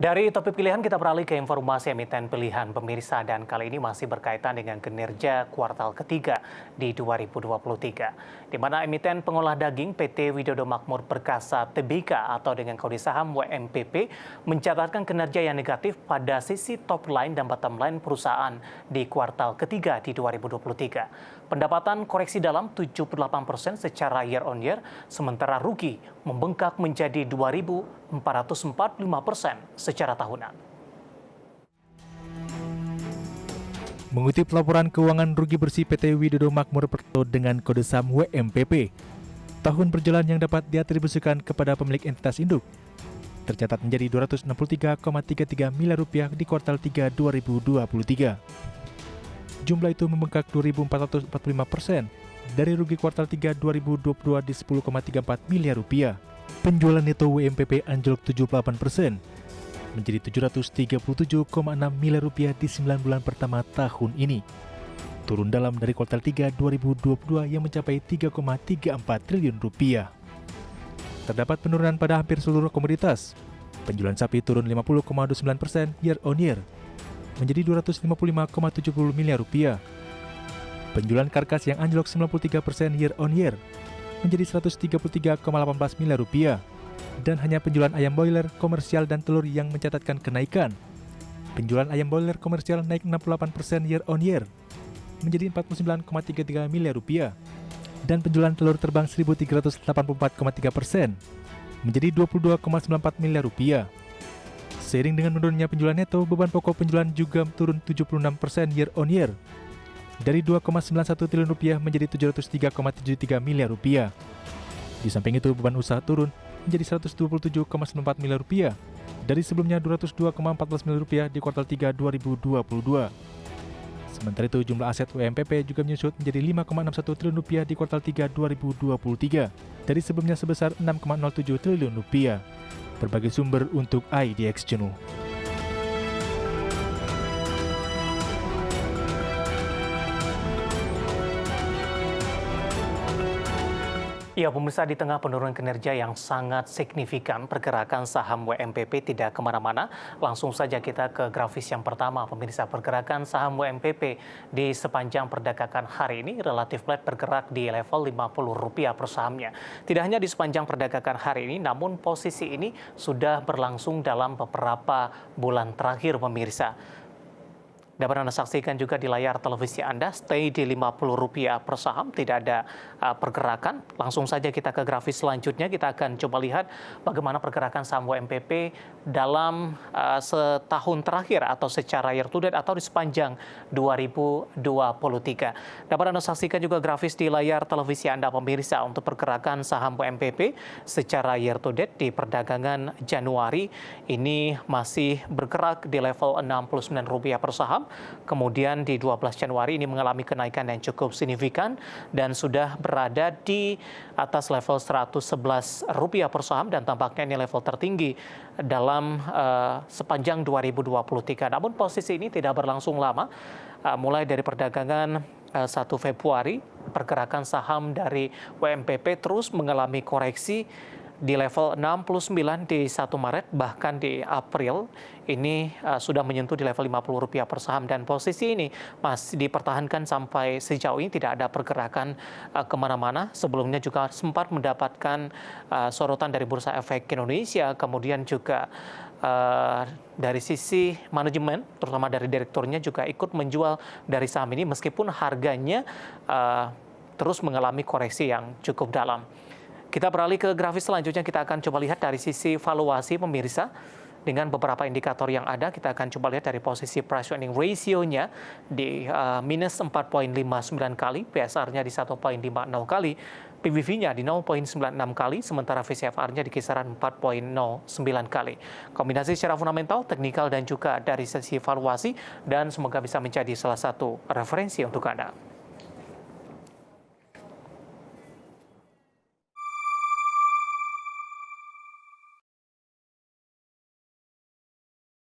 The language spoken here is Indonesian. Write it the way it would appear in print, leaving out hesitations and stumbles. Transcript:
Dari topik pilihan kita beralih ke informasi emiten pilihan pemirsa dan kali ini masih berkaitan dengan kinerja kuartal ketiga di 2023. Di mana emiten pengolah daging PT Widodo Makmur Perkasa Tbk atau dengan kode saham WMPP mencatatkan kinerja yang negatif pada sisi top line dan bottom line perusahaan di kuartal ketiga di 2023. Pendapatan koreksi dalam 78% secara year on year, sementara rugi membengkak menjadi 2.445% secara tahunan. Mengutip laporan keuangan rugi bersih PT Widodo Makmur Perkasa dengan kode saham WMPP, tahun berjalan yang dapat diatribusikan kepada pemilik entitas induk tercatat menjadi Rp263,33 miliar di kuartal 3 2023. Jumlah itu membengkak 2.445% dari rugi kuartal 3 2022 di Rp10,34 miliar. Penjualan neto WMPP anjlok 78% menjadi Rp737,6 miliar di 9 bulan pertama tahun ini. Turun dalam dari kuartal 3 2022 yang mencapai Rp3,34 triliun. Terdapat penurunan pada hampir seluruh komoditas. Penjualan sapi turun 50,29% year on year menjadi Rp255,70 miliar. Penjualan karkas yang anjlok 93% year on year menjadi Rp133,18 miliar. Dan hanya penjualan ayam boiler, komersial, dan telur yang mencatatkan kenaikan. Penjualan ayam boiler komersial naik 68% year on year menjadi Rp49,33 miliar. Dan penjualan telur terbang 1.384,3% menjadi Rp22,94 miliar. Seiring dengan menurunnya penjualan neto, beban pokok penjualan juga turun 76% year on year dari Rp2,91 triliun menjadi Rp703,73 miliar. Di samping itu, beban usaha turun menjadi Rp127,94 miliar dari sebelumnya Rp202,14 miliar di kuartal 3 2022. Sementara itu, jumlah aset WMPP juga menyusut menjadi Rp5,61 triliun di kuartal 3 2023 dari sebelumnya sebesar Rp6,07 triliun. Berbagai sumber untuk IDX Jenuh. Ya, pemirsa, di tengah penurunan kinerja yang sangat signifikan, pergerakan saham WMPP tidak kemana-mana. Langsung saja kita ke grafis yang pertama, pemirsa. Pergerakan saham WMPP di sepanjang perdagangan hari ini relatif flat bergerak di level Rp50 per sahamnya. Tidak hanya di sepanjang perdagangan hari ini, namun posisi ini sudah berlangsung dalam beberapa bulan terakhir, pemirsa. Dapat Anda saksikan juga di layar televisi Anda, stay di Rp50 per saham, tidak ada pergerakan. Langsung saja kita ke grafis selanjutnya, kita akan coba lihat bagaimana pergerakan saham WMPP dalam setahun terakhir atau secara year to date atau di sepanjang 2023. Dapat Anda saksikan juga grafis di layar televisi Anda, pemirsa, untuk pergerakan saham WMPP secara year to date di perdagangan Januari ini masih bergerak di level Rp69 per saham. Kemudian di 12 Januari ini mengalami kenaikan yang cukup signifikan dan sudah berada di atas level Rp111 per saham dan tampaknya ini level tertinggi dalam sepanjang 2023. Namun posisi ini tidak berlangsung lama. Mulai dari perdagangan 1 Februari, pergerakan saham dari WMPP terus mengalami koreksi di level 69 di 1 Maret, bahkan di April ini sudah menyentuh di level Rp50 per saham dan posisi ini masih dipertahankan sampai sejauh ini tidak ada pergerakan kemana-mana. Sebelumnya juga sempat mendapatkan sorotan dari Bursa Efek Indonesia, kemudian juga dari sisi manajemen, terutama dari direkturnya juga ikut menjual dari saham ini meskipun harganya terus mengalami koreksi yang cukup dalam. Kita beralih ke grafis selanjutnya, kita akan coba lihat dari sisi valuasi, pemirsa. Dengan beberapa indikator yang ada, kita akan coba lihat dari posisi price earning ratio-nya di minus 4,59 kali, PSR-nya di 1,50 kali, PBV-nya di 0,96 kali, sementara VCFR-nya di kisaran 4,09 kali. Kombinasi secara fundamental, teknikal, dan juga dari sisi valuasi, dan semoga bisa menjadi salah satu referensi untuk Anda.